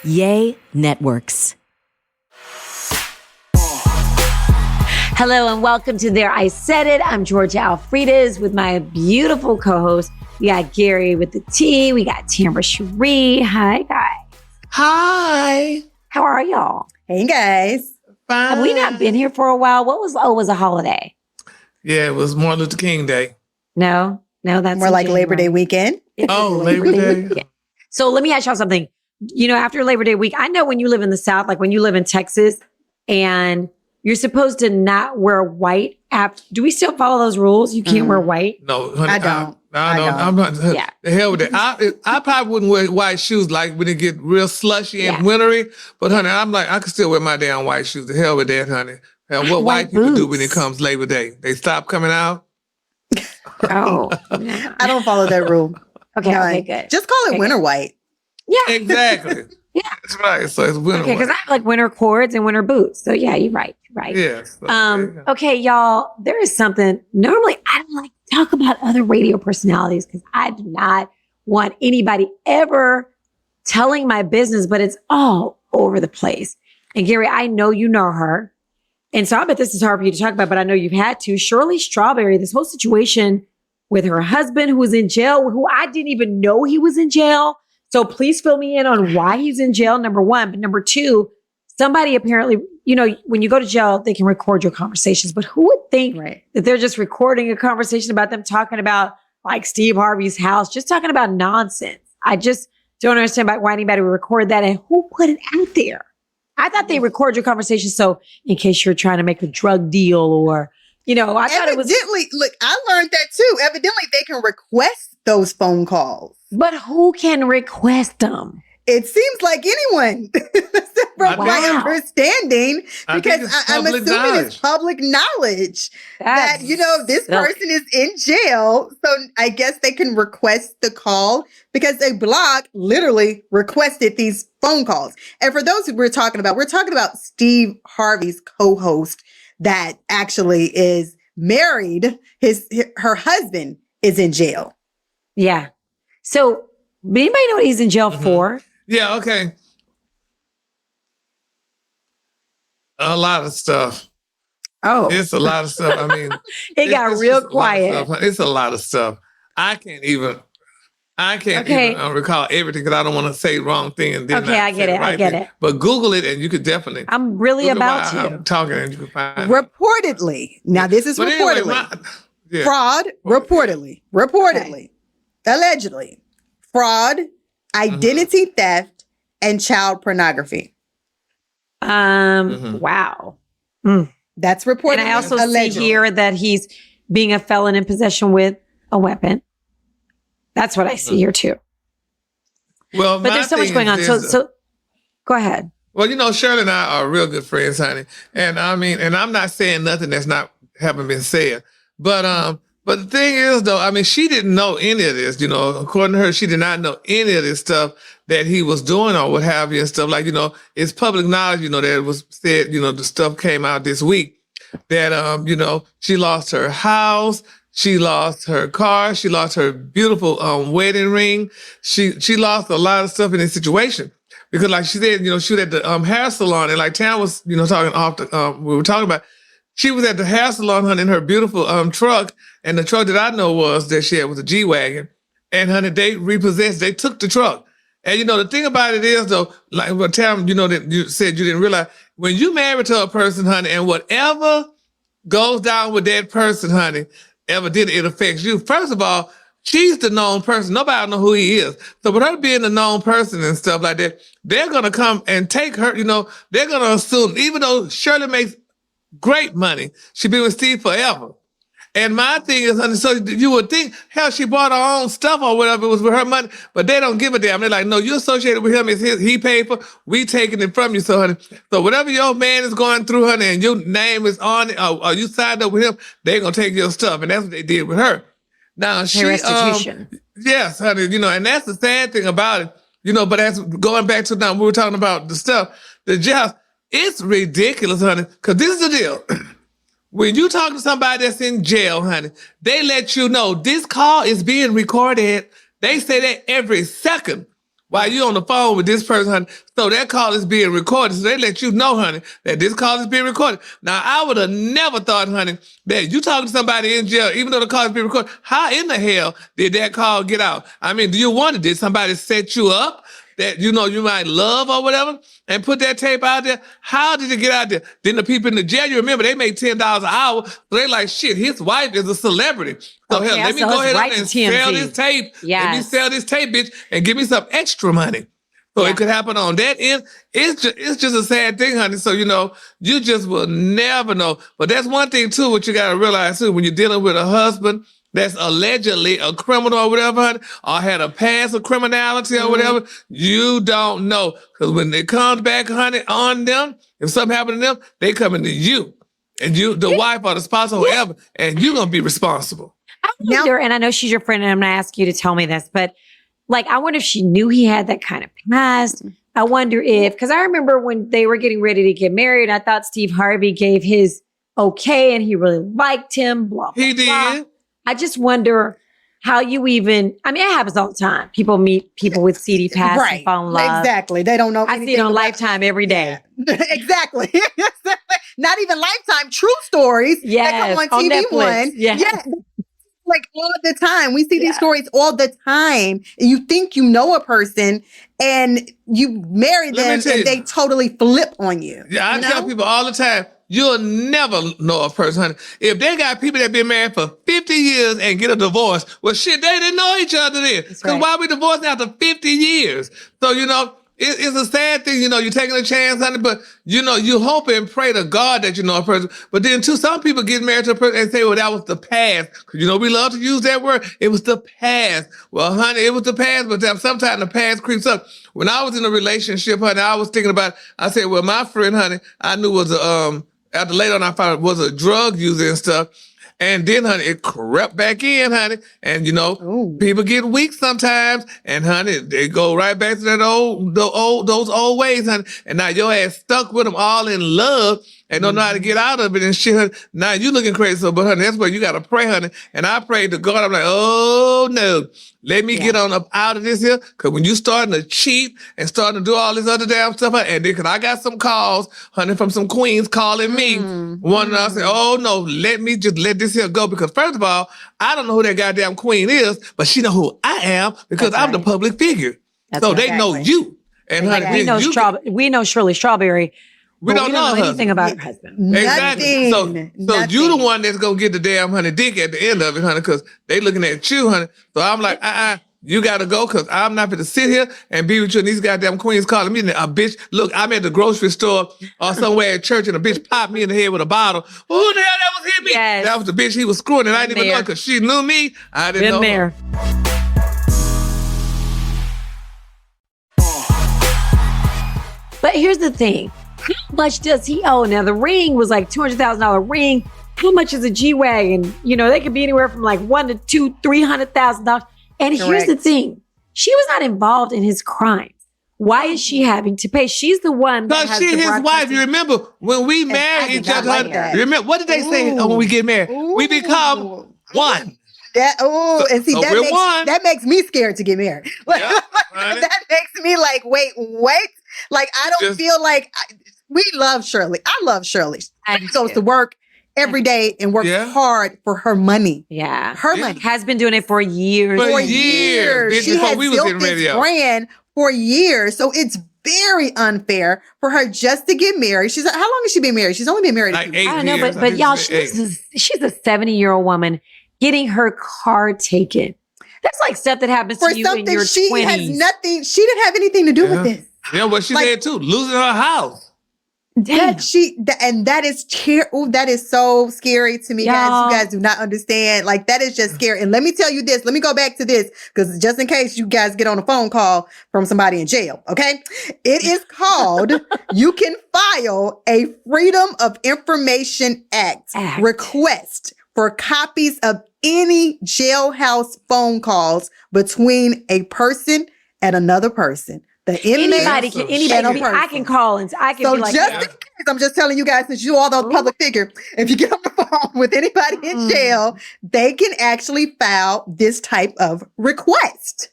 Yay Networks. Hello and welcome to There I Said It. I'm Georgia Alfredas with my beautiful co-host. We got Gary with the T. We got Tamara Cherie. Hi, guys. Hi. How are y'all? Hey, guys. Fine. Have we not been here for a while? It was a holiday. Yeah, it was Martin Luther King Day. No, that's more like Labor Day weekend. Labor Day. Weekend. So let me ask y'all something. You know, after Labor Day week, I know when you live in the South, like when you live in Texas and you're supposed to not wear white. Do we still follow those rules? You can't wear white? No, honey, I don't. I'm not. Yeah. The hell with that. I probably wouldn't wear white shoes like when it get real slushy and wintry. But honey, I'm like, I can still wear my damn white shoes. The hell with that, honey. Hell, what white people do when it comes Labor Day? They stop coming out? Oh, no. I don't follow that rule. Okay, good. Just call it winter white. Yeah. Exactly. Yeah. That's right. So it's winter Okay, because I white. have like winter cords and winter boots. So yeah, you're right. Yes. Okay, y'all, there is something. Normally, I don't like to talk about other radio personalities because I do not want anybody ever telling my business, but it's all over the place. And Gary, I know you know her. And so I bet this is hard for you to talk about, but I know you've had to. Shirley Strawberry, this whole situation with her husband who was in jail, who I didn't even know he was in jail. So please fill me in on why he's in jail, number one. But number two, somebody apparently, you know, when you go to jail, they can record your conversations. But who would think that they're just recording a conversation about them talking about like Steve Harvey's house, just talking about nonsense? I just don't understand why anybody would record that and who put it out there. I thought they record your conversation so in case you're trying to make a drug deal or, you know, I thought it was. Evidently, look, I learned that too. Evidently, they can request those phone calls. But who can request them? It seems like anyone, from my understanding, because I'm assuming it's public knowledge that, you know, this person is in jail. So I guess they can request the call because a blog literally requested these phone calls. And for those who we're talking about Steve Harvey's co-host that actually is married. Her husband is in jail. Yeah. So anybody know what he's in jail for? Yeah, okay. A lot of stuff. Oh. It's a lot of stuff. I mean, it got real quiet. It's a lot of stuff. I can't even recall everything because I don't want to say the wrong thing. And then I get it. But Google it and you could definitely. I'm really Google about to. I'm talking and you can find reportedly. Now this is reportedly. Anyway, fraud, reportedly, allegedly, fraud, identity theft, and child pornography. Wow. That's reported. And I also see here that he's being a felon in possession with a weapon. That's what I see here too. Well, but there's so much going on. So go ahead. Well, you know, Shirley and I are real good friends, honey. And I mean, and I'm not saying nothing that's haven't been said. But the thing is, though, I mean, she didn't know any of this. You know, according to her, she did not know any of this stuff that he was doing or what have you and stuff. Like, you know, it's public knowledge. You know, that it was said. You know, the stuff came out this week that you know, she lost her house, she lost her car, she lost her beautiful wedding ring. She lost a lot of stuff in this situation because, like she said, you know, she was at the hair salon and like Tam was, you know, talking off the we were talking about. She was at the hair salon, honey, in her beautiful truck. And the truck that I know that she had was a G-Wagon. And, honey, they repossessed, they took the truck. And, you know, the thing about it is, though, like what Tam, you know, that you said you didn't realize, when you married to a person, honey, and whatever goes down with that person, honey, evidently it affects you. First of all, she's the known person. Nobody know who he is. So with her being the known person and stuff like that, they're going to come and take her, you know, they're going to assume, even though Shirley makes great money, she'd be with Steve forever. And my thing is, honey, so you would think, hell, she bought her own stuff or whatever, it was with her money, but they don't give a damn. They're like, no, you're associated with him, it's his, he paid for, we taking it from you. So, honey, so whatever your man is going through, honey, and your name is on it, or you signed up with him, they're going to take your stuff. And that's what they did with her. Now, she, restitution. Yes, honey, you know, and that's the sad thing about it, you know, but as going back to now, we were talking about the stuff, the jail, it's ridiculous, honey, because this is the deal. When you talk to somebody that's in jail, honey, they let you know this call is being recorded. They say that every second. while you on the phone with this person, honey. So that call is being recorded. So they let you know, honey, that this call is being recorded. Now, I would have never thought, honey, that you talking to somebody in jail, even though the call is being recorded. How in the hell did that call get out? I mean, do you wonder, did somebody set you up that, you might love or whatever and put that tape out there? How did it get out there? Then the people in the jail, you remember, they make $10 an hour. So they like, shit, his wife is a celebrity. So hell, let me go ahead and sell this tape. Yes. Let me sell this tape, bitch, and give me some extra money. So it could happen on that end. It's just a sad thing, honey. So, you just will never know. But that's one thing, too, what you got to realize, too, when you're dealing with a husband that's allegedly a criminal or whatever, honey, or had a past of criminality or whatever, you don't know. Because when it comes back, honey, on them, if something happened to them, they coming to you. And you, the wife or the spouse or whoever, and you're going to be responsible. I wonder, and I know she's your friend, and I'm going to ask you to tell me this, but I wonder if she knew he had that kind of past. I wonder if, because I remember when they were getting ready to get married, I thought Steve Harvey gave his okay and he really liked him, blah, blah, He did. Blah. I just wonder how you even, it happens all the time. People meet people with seedy past and fall in love. Exactly. They don't know. I see it on Lifetime every day. Yeah. Exactly. Not even Lifetime, true stories that come on TV One. Yeah. Like all the time. We see these stories all the time. You think you know a person and you marry them and they totally flip on you. Yeah, I tell people all the time, you'll never know a person, honey. If they got people that been married for 50 years and get a divorce, well, shit, they didn't know each other then. Because why we divorced after 50 years? So, it's a sad thing, you're taking a chance, honey, but, you hope and pray to God that you know a person. But then, too, some people get married to a person and say, well, that was the past. Because, we love to use that word. It was the past. Well, honey, it was the past, but sometimes the past creeps up. When I was in a relationship, honey, I was thinking about, I said, well, my friend, honey, I knew was after later on I found was a drug user and stuff. And then, honey, it crept back in, honey. And, people get weak sometimes. And, honey, they go right back to those old ways, honey. And now your ass stuck with them all in love and don't know how to get out of it and shit, honey. Now you looking crazy. So, but, honey, that's where you got to pray, honey. And I prayed to God. I'm like, oh, no. Let me get on up out of this here. Because when you starting to cheat and starting to do all this other damn stuff, and then, because I got some calls, honey, from some queens calling me. One and I said, oh, no, let me just let this here go. Because first of all, I don't know who that goddamn queen is, but she know who I am because I'm the public figure. So they know you. And honey, we know Shirley Strawberry. We don't know anything about her husband. Exactly. So you the one that's gonna get the damn honey dick at the end of it, honey, because they looking at you, honey. So I'm like, you gotta go, because I'm not gonna sit here and be with you and these goddamn queens calling me a bitch. Look, I'm at the grocery store or somewhere at church and a bitch popped me in the head with a bottle. Who the hell that was hitting me? Yes. That was the bitch he was screwing, and I didn't even know it because she knew me. I didn't know her. But here's the thing. How much does he owe? Now, the ring was like $200,000 ring. How much is a G-Wagon? They could be anywhere from like $100,000 to $300,000. And here's the thing. She was not involved in his crimes. Why is she having to pay? She's the one. Because she's his wife. You remember when we married each other? Remember, what did they say when we get married? We become one. That makes me scared to get married. That makes me like, wait. Like, I don't feel like we love Shirley. I love Shirley. She goes to work every day and works hard for her money. Yeah. Her money. Has been doing it for years. For years. She has built this brand for years. So it's very unfair for her just to get married. She's how long has she been married? She's only been married like 8 years. I don't know, but y'all, she's a 70-year-old woman getting her car taken. That's like stuff that happens to you in your 20s. She has nothing. She didn't have anything to do with this. Yeah, what she said too, losing her house. That is so scary to me, guys. You guys do not understand. Like, that is just scary. And let me tell you this. Let me go back to this, because just in case you guys get on a phone call from somebody in jail, okay? It is called, you can file a Freedom of Information Act request for copies of any jailhouse phone calls between a person and another person. Anybody. I can call and I can be like, just in case, I'm just telling you guys, since you all the public figure, if you get on the phone with anybody in jail, they can actually file this type of request.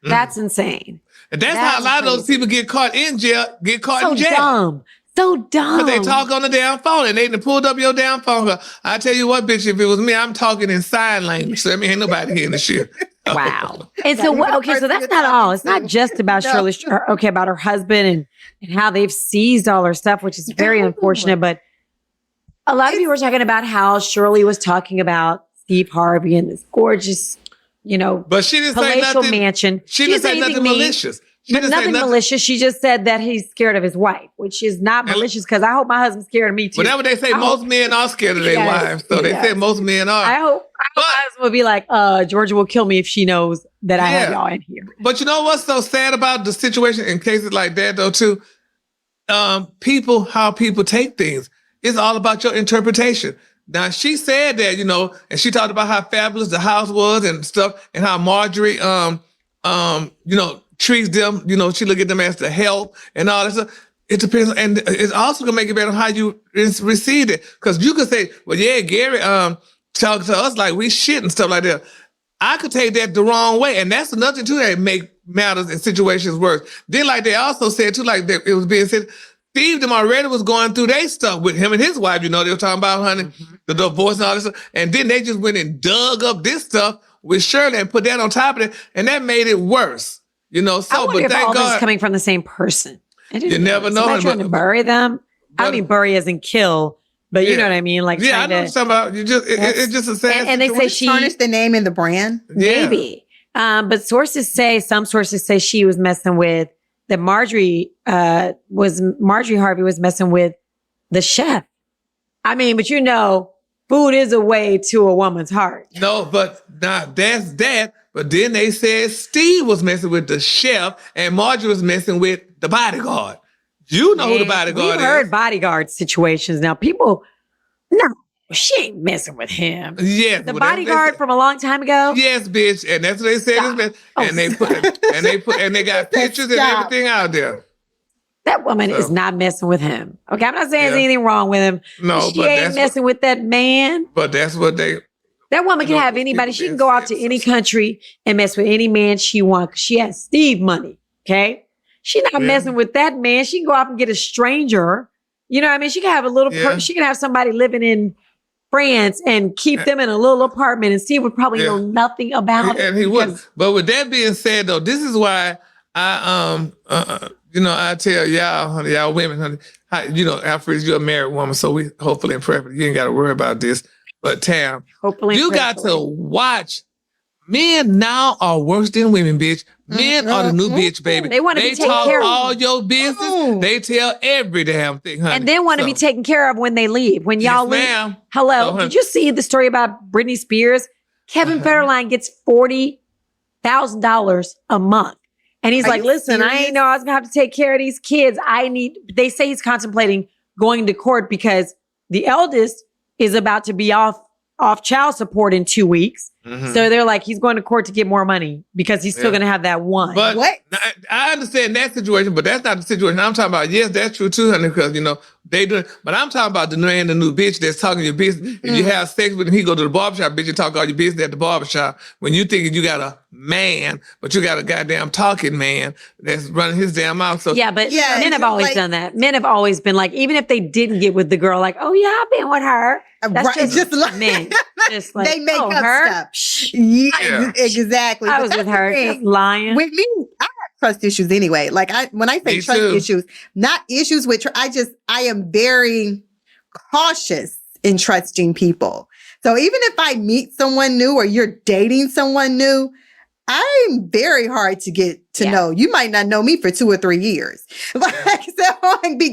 That's insane. And that's how a lot of those people get caught in jail, in jail. So dumb. Because they talk on the damn phone and they done pulled up your damn phone. I tell you what, bitch, if it was me, I'm talking in sign language. So ain't nobody hearing the shit. Wow. And so so that's not all. It's not just about Shirley, about her husband and how they've seized all her stuff, which is very unfortunate. But a lot of people were talking about how Shirley was talking about Steve Harvey and this gorgeous, but she didn't say palatial nothing. mansion. She didn't say nothing malicious. But nothing malicious. She just said that he's scared of his wife, which is not malicious because I hope my husband's scared of me too. Whatever they say, most men are scared of their wives. So they say most men are. I hope my husband will be like, Georgia will kill me if she knows that I have y'all in here. But you know what's so sad about the situation in cases like that though too? How people take things. It's all about your interpretation. Now she said that, and she talked about how fabulous the house was and stuff, and how Marjorie, treats them, she look at them as the help and all that stuff. It depends. And it's also gonna make it better on how you receive it. Cause you could say, well, yeah, Gary, talk to us like we shit and stuff like that. I could take that the wrong way. And that's another thing too that make matters in situations worse. Then like they also said too, like it was being said, Steve them already was going through their stuff with him and his wife, they were talking about, honey, the divorce and all this stuff. And then they just went and dug up this stuff with Shirley and put that on top of it. And that made it worse. I wonder if all this is coming from the same person. You never know. Somebody trying to bury them. Bury as in kill, but you know what I mean. Like, I know what you're talking about. It's just a sad. And they say she tarnished the name and the brand. Maybe, but some sources say she was messing with that. Marjorie Harvey was messing with the chef. But food is a way to a woman's heart. No, but now that's that. But then they said Steve was messing with the chef and Marjorie was messing with the bodyguard. You know who the bodyguard is. We've heard bodyguard situations. Now she ain't messing with him. Yes. The bodyguard from a long time ago? Yes, bitch. And that's what they said. And they got pictures and everything out there. That woman is not messing with him. Okay, I'm not saying there's anything wrong with him. No, she ain't messing with that man. But that's what that woman can have anybody. She can go out to any country and mess with any man she wants because she has Steve money. Okay. She's not messing with that man. She can go out and get a stranger. You know what I mean? She can have a little, she can have somebody living in France and keep them in a little apartment and Steve would probably know nothing about it. And he would. But with that being said though, this is why I tell y'all women, honey, Alfred, you're a married woman. So we hopefully and prayerfully, you ain't got to worry about this. But Tam, you got to watch. Men now are worse than women, bitch. Men are the new bitch, baby. They want to be taken care of. All your business. They tell every damn thing, honey. And then want to be taken care of when they leave. When y'all leave. Ma'am. Hello. Did you see the story about Britney Spears? Kevin Federline gets $40,000 a month. And he's like, listen, serious? I ain't know I was going to have to take care of these kids. They say he's contemplating going to court because the eldest is about to be off child support in 2 weeks. Mm-hmm. So they're like, he's going to court to get more money because he's still going to have that one. But what? I understand that situation, but that's not the situation I'm talking about. Yes, that's true too, honey, because, they do. But I'm talking about the man, the new bitch that's talking your business. Mm-hmm. If you have sex with him, he go to the barbershop, bitch, you talk all your business at the barbershop. When you thinking you got a man, but you got a goddamn talking man that's running his damn mouth. So men have always done that. Men have always been like, even if they didn't get with the girl, like, oh yeah, I've been with her. That's just like men. Just like, they make up her? Stuff. Yeah, exactly. I was with her, just lying. With me, I have trust issues anyway. Like when I say trust issues, not issues with I am very cautious in trusting people. So even if I meet someone new or you're dating someone new, I'm very hard to get to know. You might not know me for 2 or 3 years.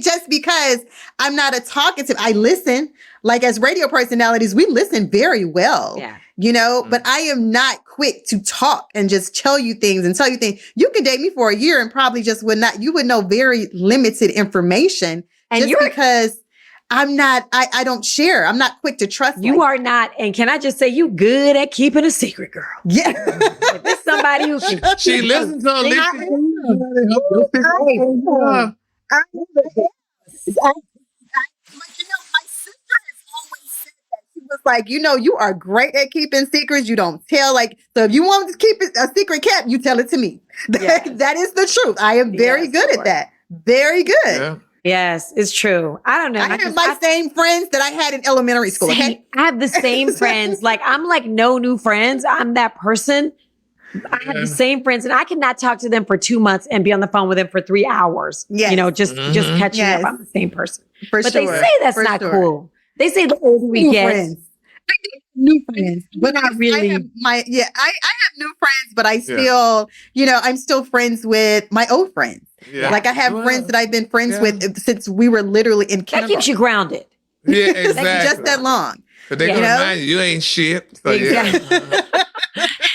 Just because I'm not a talkative, I listen. Like as radio personalities, we listen very well. Yeah. But I am not quick to talk and just tell you things. You can date me for a year and probably just you would know very limited information. And just because I'm not, I don't share. I'm not quick to trust. You are not. And can I just say you good at keeping a secret, girl? Yeah. If it's somebody who can. She listens to my sister has always said that. She was like, you are great at keeping secrets. You don't tell. Like, so if you want to keep it a secret kept, you tell it to me. Yes. That is the truth. I am very good at that. Very good. Yeah. Yes, it's true. I don't know. I have my same friends that I had in elementary school. Okay? I have the same friends. Like, I'm like no new friends. I'm that person. I have the same friends, and I cannot talk to them for 2 months and be on the phone with them for 3 hours. Yes. Just catching up. I'm the same person. But they say that's not cool. They say the older we get. Friends. New friends, but not really. I have new friends, but I still, I'm still friends with my old friends. Yeah. Like I have friends that I've been friends with since we were literally in kindergarten. That keeps you grounded. Yeah, exactly. Just that long. But they gonna remind you ain't shit. So exactly.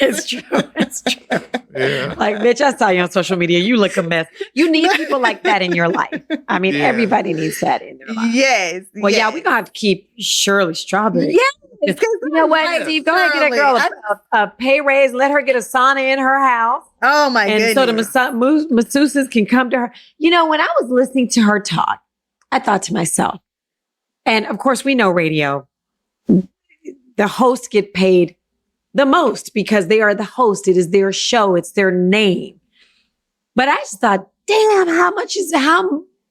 It's true. It's true. Yeah. Like, bitch, I saw you on social media. You look a mess. You need people like that in your life. I mean, everybody needs that in their life. Yes. Well, yeah, we're gonna have to keep Shirley Strawberry. Yes. You know what, Steve? Go ahead and get that girl a pay raise. Let her get a sauna in her house. Oh, my goodness. And so the masseuses can come to her. When I was listening to her talk, I thought to myself, and of course, we know radio, the hosts get paid the most because they are the host. It is their show. It's their name. But I just thought, damn, how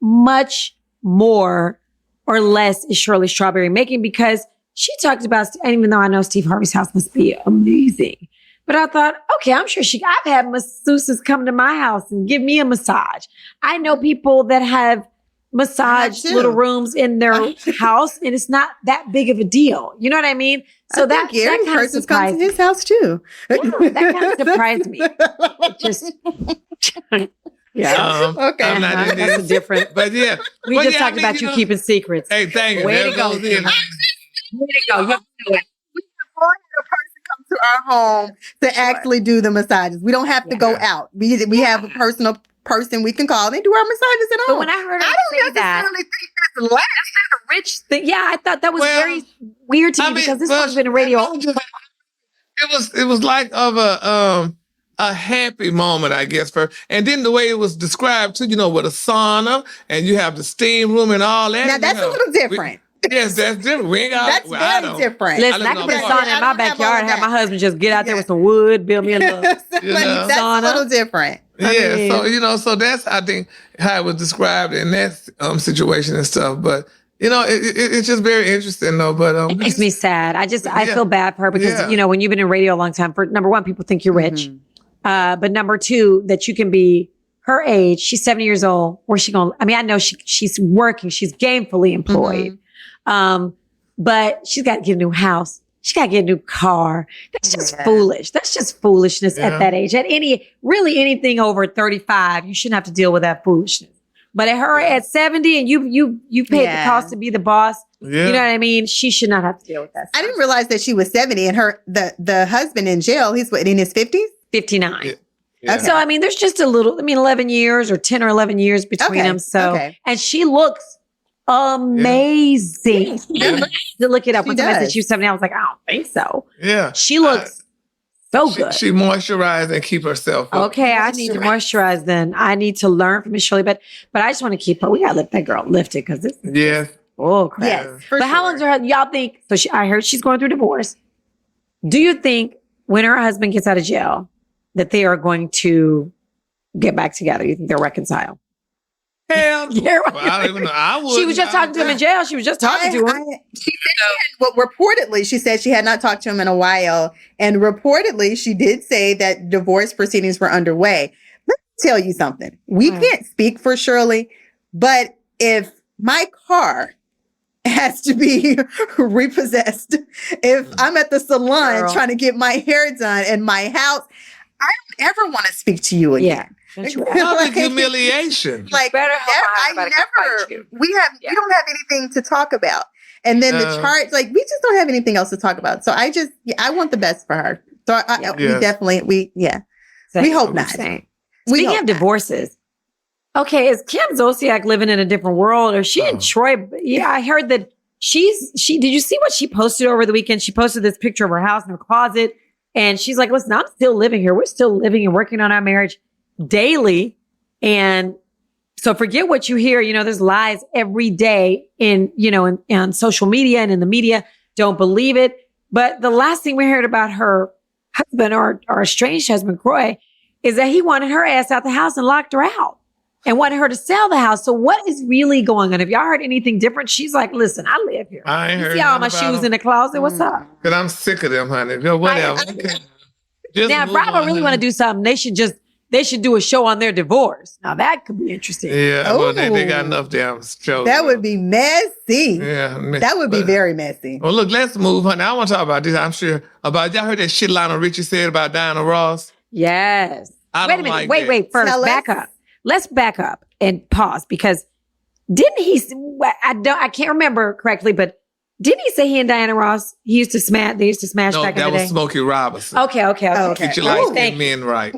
much more or less is Shirley Strawberry making? Because she talked about, and even though I know Steve Harvey's house must be amazing, but I thought, okay, I'm sure I've had masseuses come to my house and give me a massage. I know people that have massage little rooms in their house, and it's not that big of a deal. You know what I mean? So that kind of surprised me. His house too. Yeah, that kind of surprised me. It just. Yeah. Okay. I'm not in That's different. But yeah. We just talked about you keeping secrets. Hey, thank you. Way to go. Way to go. You do it. We have already had a person come to our home to actually do the massages. We don't have to go out. We have a personal person we can call. They do our massages at home. But when I heard her say that, think that's less. That's a rich thing. Yeah, I thought that was very weird to me because this one's been a radio. It was like of a happy moment, I guess, for, and then the way it was described too, with a sauna and you have the steam room and all that. Now that's a little different. Yes, that's different. We ain't got. That's very different. Listen, I can put a sauna in my backyard and have my husband just get out there with some wood, build me a little that's sauna. A little different. Yeah, so that's, I think, how it was described in that situation and stuff. But it's just very interesting though. But it makes me sad. I feel bad for her because when you've been in radio a long time, for number one, people think you're rich, but number two, that you can be her age. She's 70 years old. Where's she going? I mean, I know she's working. She's gainfully employed. But she's got to get a new house. She got to get a new car. That's just foolish. That's just foolishness at that age. At anything over 35, you shouldn't have to deal with that foolishness. But at her at 70 and you paid the cost to be the boss. Yeah. You know what I mean? She should not have to deal with that. I didn't realize that she was 70 and the husband in jail, he's in his 50s? 59. Yeah. Okay. So, I mean, there's just 11 years or 10 or 11 years between them. So, and she looks amazing. Yeah. To look it up. When somebody said she was 70, I was like, I don't think so. Yeah. She looks so good. She moisturized and keep herself up. Okay, I need to moisturize then. I need to learn from Miss Shirley, but I just want to keep her. We got to let that girl lift it because this is oh crap. Yes, but how long do y'all think? So I heard she's going through divorce. Do you think when her husband gets out of jail that they are going to get back together? You think they'll reconcile? Hell, yeah, well, I don't even know. I would. She was just talking to him in jail. She was just talking to him. She said reportedly, she said she had not talked to him in a while. And reportedly, she did say that divorce proceedings were underway. Let me tell you something. We can't speak for Shirley, but if my car has to be repossessed, if I'm at the salon trying to get my hair done in my house, I don't ever want to speak to you again. Yeah. Public humiliation. Like we don't have anything to talk about. And then the charge, like we just don't have anything else to talk about. So I want the best for her. So we hope not. Speaking of divorces, okay, is Kim Zolciak living in a different world, or is she in Troy? Yeah, I heard that she. Did you see what she posted over the weekend? She posted this picture of her house in her closet, and she's like, "Listen, I'm still living here. We're still living and working on our marriage daily." And so forget what you hear. There's lies every day on social media and in the media. don't believe it. But the last thing we heard about her husband or estranged husband, Kroy, is that he wanted her ass out the house and locked her out and wanted her to sell the house. So what is really going on? Have y'all heard anything different? She's like, listen, I live here. I ain't heard see all my shoes in the closet. What's up? Because I'm sick of them, honey. Whatever. Now, if Bravo really want to do something, they should do a show on their divorce. Now that could be interesting. Yeah, well, they got enough damn shows. That would be messy. Yeah. That would be very messy. Well, look, let's move, honey. I want to talk about this, I'm sure. Y'all heard that shit Lionel Richie said about Diana Ross? Yes. Wait a minute. Like wait. First, back up. Let's back up and pause because didn't he, I can't remember correctly, but didn't he say he and Diana Ross, they used to smash back in the day? No, that was Smokey Robinson. Okay. Get your light-skinned men right.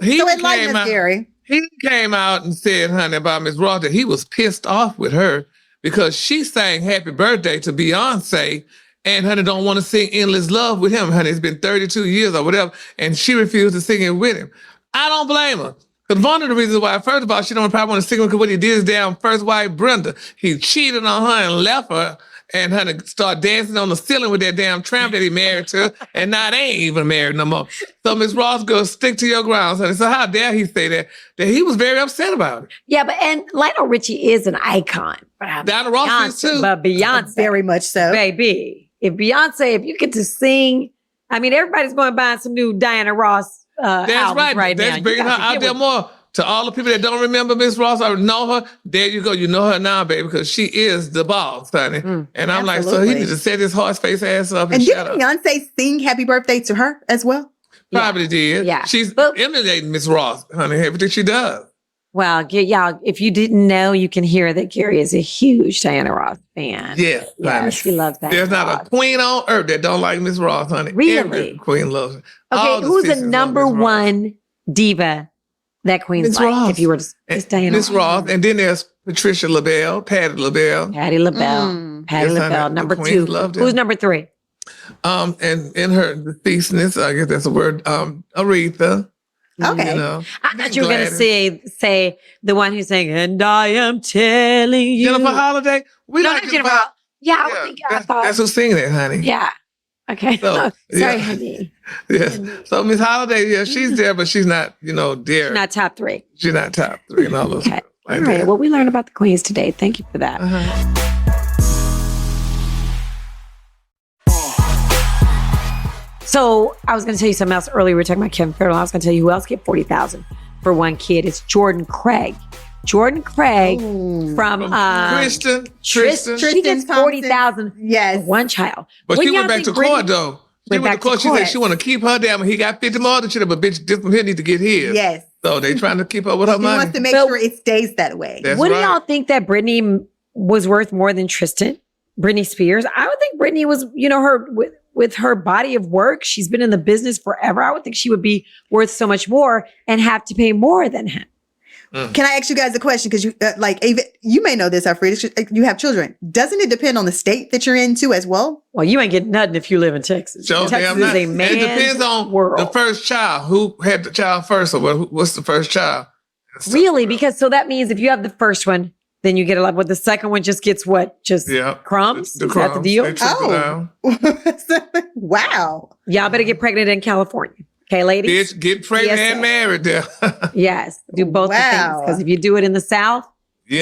He came out and said, honey, about Miss Ross, that he was pissed off with her because she sang Happy Birthday to Beyonce and honey don't want to sing Endless Love with him. Honey, it's been 32 years or whatever, and she refused to sing it with him. I don't blame her. Because one of the reasons why, first of all, she don't probably want to sing with because what he did is damn first wife, Brenda. He cheated on her and left her and honey started dancing on the ceiling with that damn tramp that he married to, and now they ain't even married no more. So Miss Ross goes, stick to your grounds, honey. So how dare he say that he was very upset about it. Yeah, and Lionel Richie is an icon. Diana Ross is too. But Beyonce. Very much so. Baby. If you get to sing, I mean, everybody's going to buy some new Diana Ross albums right now. That's bringing her out there more. To all the people that don't remember Miss Ross or know her, there you go. You know her now, baby, because she is the boss, honey. And I'm like, so he needs to set his horse-face ass up and shut up. And didn't Beyonce sing Happy Birthday to her as well? Probably did. Yeah. She's emulating Miss Ross, honey, everything she does. Well, y'all, if you didn't know, you can hear that Gary is a huge Diana Ross fan. Yes, honey. She loves Diana There's Ross. not a queen on earth that don't like Miss Ross, honey. Really? Every queen loves her. Okay, who's the number one diva that queen's Miss like? Ross. If you were to, it's Diana Miss Ross. And then there's Patricia LaBelle, Patti LaBelle. Patti LaBelle. Patti LaBelle, number two. Who's number three? And in her deceasedness, I guess that's a word, Aretha. Okay. You know, I thought you were going to say the one who's saying, and I am telling you. Jennifer Holiday? Not Jennifer. Yeah, I thought. That's who's singing it, honey. Yeah. Okay. So, sorry, honey. Yes. So Miss Holiday, she's there, but she's not, there. She's not top three. She's not top three and all those. Okay. All right. Well, we learned about the queens today. Thank you for that. So I was going to tell you something else earlier. We were talking about Kevin Farrell. I was going to tell you who else get $40,000 for one kid. It's Jordan Craig. Jordan Craig from Tristan. She gets $40,000 for one child. But she went back to court though. She went to court. She said she want to keep her down. He got 50 more than shit, but bitch, this one here need to get his. Yes. So they trying to keep up with her money. She wants to make sure it stays that way. What do y'all think that Britney was worth more than Tristan? Britney Spears? I would think Britney was, her with her body of work, she's been in the business forever. I would think she would be worth so much more and have to pay more than him. Can I ask you guys a question? Because you may know this, Alfreda. You have children. Doesn't it depend on the state that you're into as well? Well, you ain't getting nothing if you live in Texas. So Texas is a man's it depends on world. The first child. Who had the child first, or what's the first child? Really? Because so that means if you have the first one, then you get a lot. But the second one just gets what? Just crumbs? The is crumbs. that the deal? Wow. Y'all better get pregnant in California. Okay, ladies? Bitch, get pregnant and married there. Yes. Do both the things. Because if you do it in the South,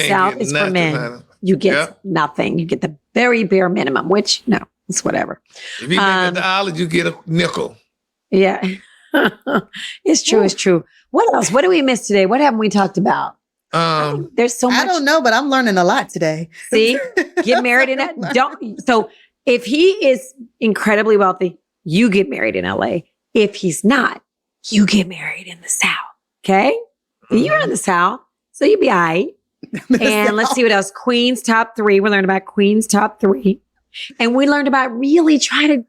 South is for men. You get nothing. You get the very bare minimum, which, no, it's whatever. If you make the island, you get a nickel. Yeah. It's true. It's true. What else? What did we miss today? What haven't we talked about? There's so much. I don't know, but I'm learning a lot today. See, get married in that. So if he is incredibly wealthy, you get married in LA. If he's not, you get married in the South. Okay, you're in the South, so you'll be all right. And let's see what else. Queen's top three. We learned about Queen's top three, and we learned about really try to,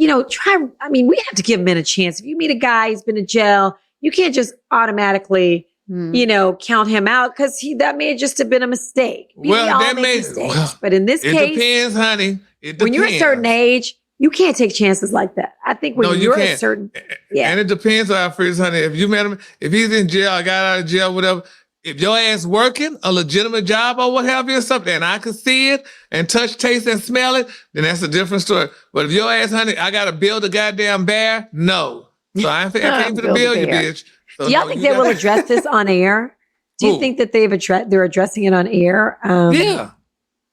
I mean, we have to give men a chance. If you meet a guy who's been in jail, you can't just automatically. Count him out because that may just have been a mistake. But in this case, it depends, honey. It depends. When you're a certain age, you can't take chances like that. I think when you're a certain, and it depends on our friends, honey. If you met him, if he's in jail, got out of jail, whatever. If your ass working a legitimate job or what have you or something, and I can see it and touch, taste, and smell it, then that's a different story. But if your ass, honey, I got to build a goddamn bear, no. So I can't for the build you, bitch. So do y'all think they will address this on air? Do you think that they're addressing it on air? Yeah.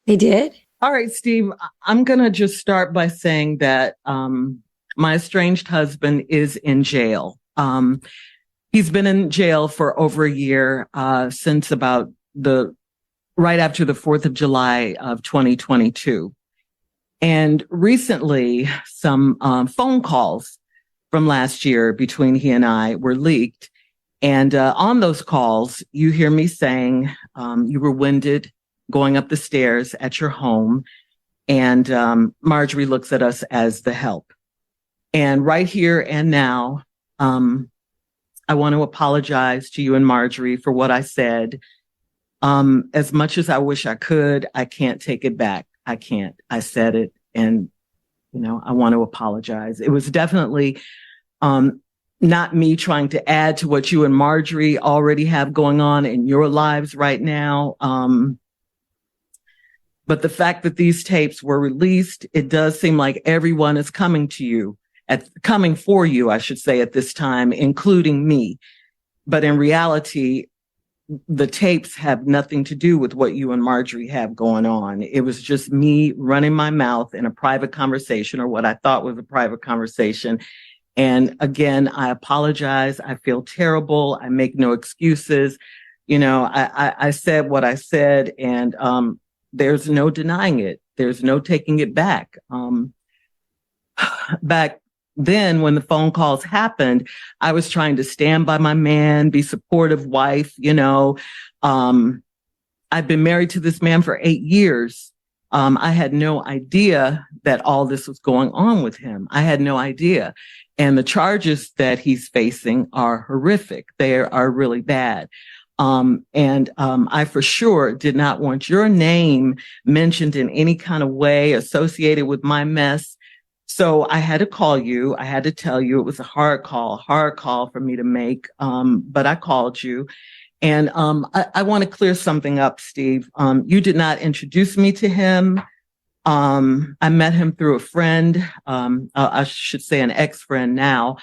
They did? All right, Steve, I'm going to just start by saying that my estranged husband is in jail. He's been in jail for over a year since about right after the 4th of July of 2022. And recently, some phone calls from last year between he and I were leaked. And on those calls, you hear me saying you were winded going up the stairs at your home. And Marjorie looks at us as the help. And right here and now, I want to apologize to you and Marjorie for what I said. As much as I wish I could, I can't take it back. I can't. I said it. And, I want to apologize. It was definitely not me trying to add to what you and Marjorie already have going on in your lives right now. But the fact that these tapes were released, it does seem like everyone is coming for you, I should say, at this time, including me. But in reality, the tapes have nothing to do with what you and Marjorie have going on. It was just me running my mouth in a private conversation, or what I thought was a private conversation. And again, I apologize. I feel terrible. I make no excuses. I said what I said, and there's no denying it. There's no taking it back. Back then, when the phone calls happened, I was trying to stand by my man, be supportive wife. I've been married to this man for 8 years. I had no idea that all this was going on with him. I had no idea. And the charges that he's facing are horrific. They are really bad. I for sure did not want your name mentioned in any kind of way associated with my mess. So I had to call you. I had to tell you it was a hard call for me to make. But I called you. And I want to clear something up, Steve. You did not introduce me to him. I met him through a friend. I should say an ex-friend now.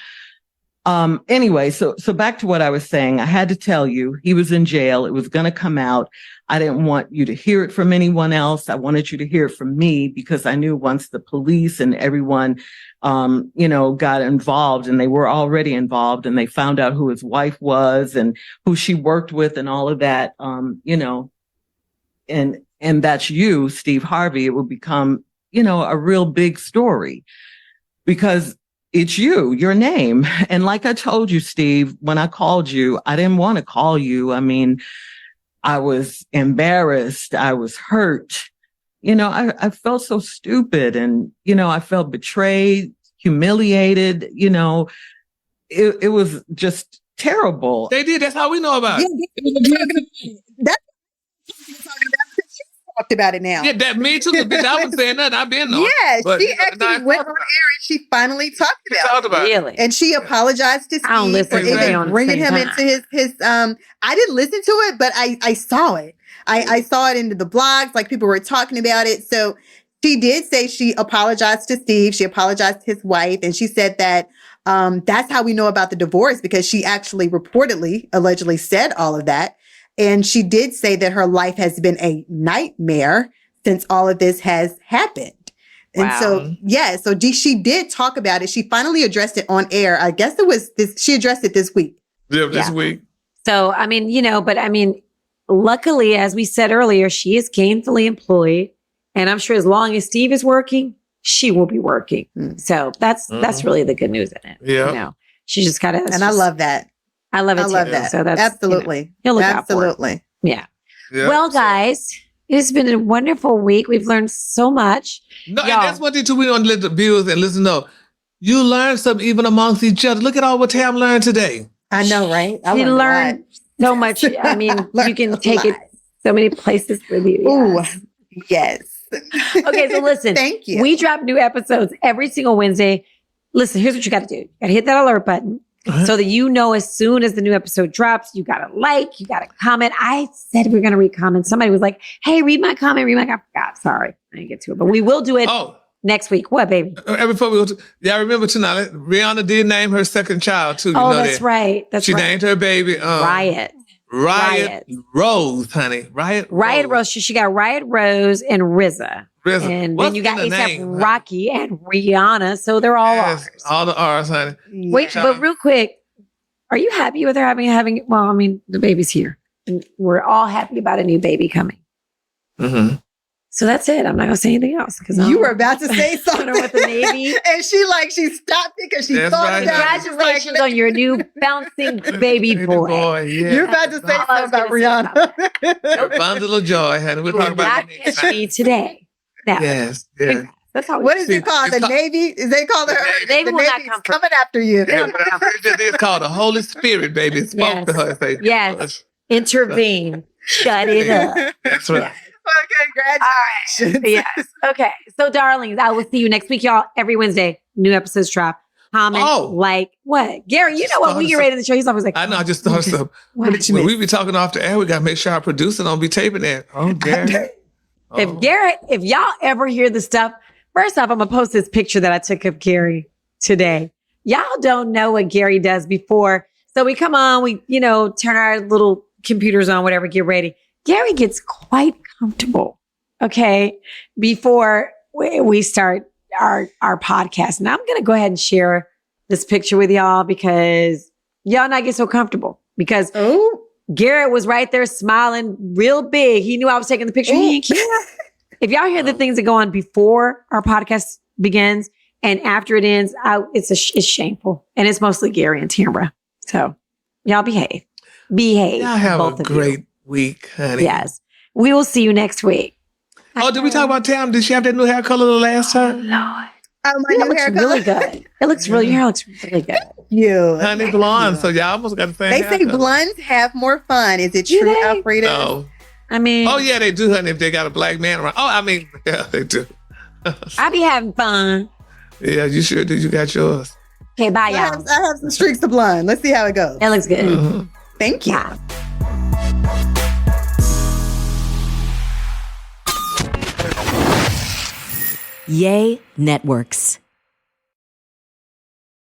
Anyway, so back to what I was saying. I had to tell you he was in jail. It was going to come out. I didn't want you to hear it from anyone else. I wanted you to hear it from me, because I knew once the police and everyone, got involved, and they were already involved, and they found out who his wife was and who she worked with and all of that, and that's you, Steve Harvey, it would become, a real big story, because it's your name. And like I told you, Steve, when I called you, I didn't want to call you. I mean, I was embarrassed. I was hurt. I felt so stupid, and, I felt betrayed, humiliated. It was just terrible. They did. That's how we know about it. That's talking about, because she talked about it now. Yeah, that me too. Bitch, I was saying nothing. I've been on. Yeah, she actually went on air and she finally talked about it. Really? And she apologized to Steve for even bringing him into his. I didn't listen to it, but I saw it. I saw it in the blogs, like people were talking about it. So she did say she apologized to Steve. She apologized to his wife, and she said that that's how we know about the divorce, because she actually allegedly said all of that. And she did say that her life has been a nightmare since all of this has happened. And so she did talk about it. She finally addressed it on air. I guess it was she addressed it this week. Yeah, this week. So, luckily, as we said earlier, she is gainfully employed. And I'm sure as long as Steve is working, she will be working. So that's really the good news in it. Yeah. She just got to. And I love that. I love it. I love that. So that's absolutely. He'll look absolutely. Out for it. Yeah. Well, guys, it's been a wonderful week. We've learned so much. No, and that's one thing too. We want to let the viewers and listeners know. You learn something even amongst each other. Look at all what Tam learned today. I know, right? She learned so much. I mean, you can take it so many places with you. Ooh, yes. Okay, so listen. Thank you. We drop new episodes every single Wednesday. Listen, here's what you got to do. You got to hit that alert button. so that you know as soon as the new episode drops, you got to like, you got to comment. I said we're going to read comments. Somebody was like, hey, read my comment, read my comment. God, sorry, I didn't get to it, but we will do it next week. What, baby? Before we go to, I remember tonight, Rihanna did name her second child too. You know that's that. Right. She named her baby Riot Rose, honey. Riot Rose. She got Riot Rose and RZA. And then you got ASAP Rocky and Rihanna. So they're all R's. All the R's, honey. Wait, but real quick, are you happy with her having? Well, I mean, the baby's here, and we're all happy about a new baby coming. Mm-hmm. So that's it. I'm not gonna say anything else because you were about to say something with the Navy, and she stopped it because she thought about it. Congratulations on your new bouncing baby boy. Yeah. You're about to say something about Rihanna. A bundle of joy, honey. We're talking about me today. Now, yes. That's how. What is it called? The Navy? Is they call her? The Navy will not come coming after you. Yeah, it's called the Holy Spirit, baby. It spoke to her. Say, yes. Intervene. Shut it up. That's right. Okay, congratulations. Right. Yes. Okay. So, darlings, I will see you next week, y'all. Every Wednesday, new episodes drop. Comment, like, what? Gary, you know what? We get ready to the show. He's always like, I know, I just thought of something. What did you When miss? we be talking off the air, we got to make sure our producer don't be taping that. Oh, Gary. If y'all ever hear the stuff, first off, I'm going to post this picture that I took of Gary today. Y'all don't know what Gary does before. So we come on, we, turn our little computers on, whatever, get ready. Gary gets quite comfortable, okay, before we start our podcast. And I'm going to go ahead and share this picture with y'all because y'all not get so comfortable because Garrett was right there smiling real big. He knew I was taking the picture. He ain't care. If y'all hear the things that go on before our podcast begins and after it ends, it's shameful. And it's mostly Gary and Tamra. So y'all behave. Y'all have a great week, honey. Yes. We will see you next week. Oh, did we talk about Tam? Did she have that new hair color the last time? Lord. Oh, my new hair really good. It looks really, your hair looks really good. You. Honey blonde. So y'all almost got the same They hair say color. blondes have more fun. Is it true, Alfreda? No. I mean. Oh, yeah, they do, honey, if they got a black man around. Oh, I mean, yeah, they do. I be having fun. Yeah, you sure do. You got yours. Okay, bye, y'all. I have some streaks of blonde. Let's see how it goes. That looks good. Mm-hmm. Thank you. Yeah. Yay Networks.